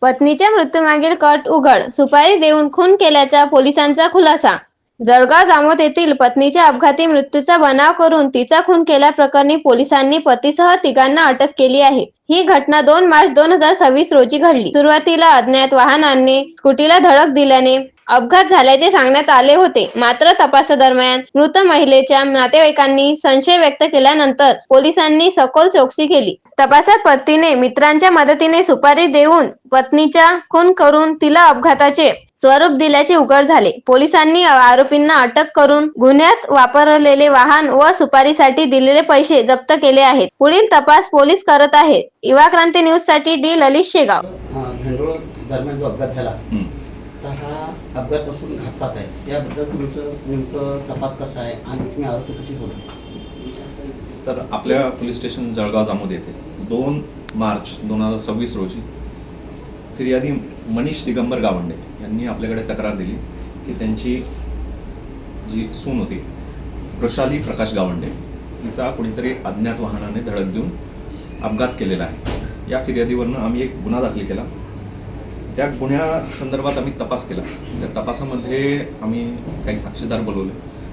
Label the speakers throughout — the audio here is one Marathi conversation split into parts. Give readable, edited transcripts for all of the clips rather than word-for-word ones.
Speaker 1: पत्नीच्या मृत्यूमागील कट उघड, सुपारी देऊन खून केल्याचा पोलिसांचा खुलासा. जळगाव जामोद येथील पत्नीच्या अपघाती मृत्यूचा बनाव करून तिचा खून केल्याप्रकरणी पोलिसांनी पतीसह तिघांना अटक केली आहे. ही घटना 2 मार्च 2026 रोजी घडली. सुरुवातीला अज्ञात वाहनाने स्कूटीला धडक दिल्याने अपघात झाल्याचे सांगण्यात आले होते. मात्र तपासादरम्यान मृत महिलेच्या नातेवाईकांनी संशय व्यक्त केल्यानंतर पोलिसांनी सखोल चौकशी केली. तपासात पतीने मित्रांच्या मदतीने सुपारी देऊन पत्नीचा खून करून तिला अपघाताचे स्वरूप दिल्याचे उघड झाले. पोलिसांनी आरोपींना अटक करून गुन्ह्यात वापरलेले वाहन व सुपारीसाठी दिलेले पैसे जप्त केले आहेत. पुढील तपास पोलीस करत आहेत. युवा क्रांती न्यूज साठी डी ललित शेगाव.
Speaker 2: भेंडोळ दरम्यान जो अपघात झाला तर हा अपघातापासून घातपात आहे, याबद्दल तुमचं नेमकं तपास कसा आहे आणि तुम्ही आरोपी कशी होतो?
Speaker 3: तर आपल्या पोलीस स्टेशन जळगाव जामोद येथे 2 मार्च 2026 रोजी फिर्यादी मनीष दिगंबर गावंडे यांनी आपल्याकडे तक्रार दिली की त्यांची जी सून होती वृषाली प्रकाश गावंडे हिचा कुणीतरी अज्ञात वाहनाने धडक देऊन अपघात केलेला आहे. या फिर्यादीवरनं आम्ही एक गुन्हा दाखल केला. त्या गुन्ह्यासंदर्भात आम्ही तपास केला. त्या तपासामध्ये आम्ही काही साक्षीदार बोलवले,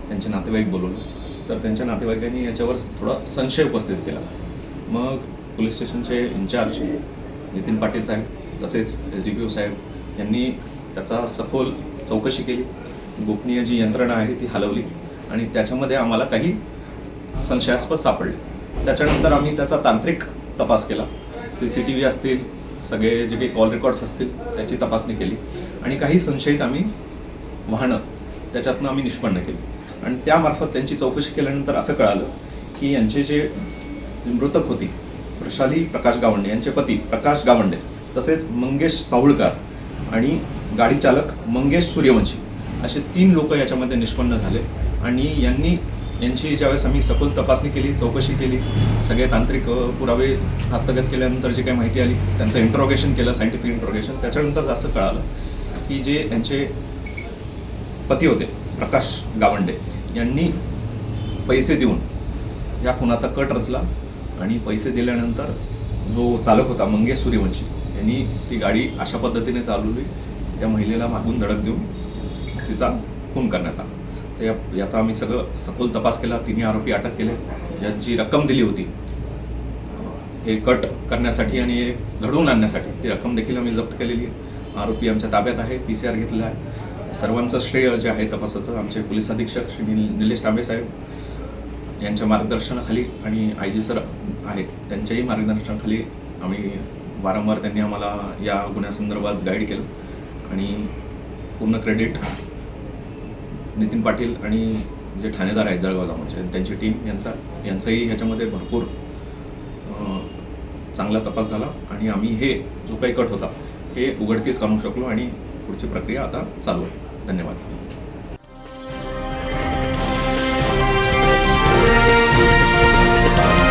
Speaker 3: त्यांचे नातेवाईक बोलवले. तर त्यांच्या नातेवाईकांनी याच्यावर थोडा संशय उपस्थित केला. मग पोलीस स्टेशनचे इन्चार्ज नितीन पाटील साहेब तसेच SDPO साहेब यांनी त्याचा सखोल चौकशी केली. गोपनीय जी यंत्रणा आहे ती हलवली आणि त्याच्यामध्ये आम्हाला काही संशयास्पद सापडले. त्याच्यानंतर आम्ही त्याचा तांत्रिक तपास केला. CCTV असतील, सगळे जे काही कॉल रेकॉर्ड्स असतील त्याची तपासणी केली आणि काही संशयित आम्ही वाहनं त्याच्यातनं आम्ही निष्पन्न केली. आणि त्यामार्फत त्यांची चौकशी केल्यानंतर असं कळालं की यांचे जे मृतक होती वृषाली प्रकाश गावंडे, यांचे पती प्रकाश गावंडे तसेच मंगेश साहुळकर आणि गाडी चालक मंगेश सूर्यवंशी असे 3 लोक याच्यामध्ये निष्पन्न झाले. आणि यांची ज्यावेळेस आम्ही सखोल तपासणी केली, चौकशी केली, सगळे तांत्रिक पुरावे हस्तगत केल्यानंतर जे काही माहिती आली त्यांचं इंट्रोगेशन केलं, सायंटिफिक इंट्रोगेशन. त्याच्यानंतर असं कळालं की जे यांचे पती होते प्रकाश गावंडे यांनी पैसे देऊन या खुनाचा कट रचला आणि पैसे दिल्यानंतर जो चालक होता मंगेश सूर्यवंशी यांनी ती गाडी अशा पद्धतीने चालवली त्या महिलेला मागून धडक देऊन तिचा खून करण्यात आला. तर याचा आम्ही सगळं सखोल तपास केला. 3 आरोपी अटक केले. यात जी रक्कम दिली होती हे कट करण्यासाठी आणि घडवून आणण्यासाठी ती रक्कम देखील आम्ही जप्त केलेली आहे. आरोपी आमच्या ताब्यात आहे. PCR घेतलेला आहे. सर्वांचं श्रेय जे आहे तपासाचं आमचे पोलीस अधीक्षक श्री निलेश तांबे साहेब यांच्या मार्गदर्शनाखाली आणि IG सर आहेत त्यांच्याही मार्गदर्शनाखाली आम्ही वारंवार त्यांनी आम्हाला या गुन्ह्यासंदर्भात गाईड केलं. आणि पूर्ण क्रेडिट नितीन पाटील आणि जे ठाणेदार आहेत जळगाव जामोदचे त्यांची टीम यांचाही ह्याच्यामध्ये भरपूर चांगला तपास झाला आणि आम्ही हे जो काही कट होता हे उघडकीस आणू शकलो आणि पुढची प्रक्रिया आता चालू आहे. धन्यवाद.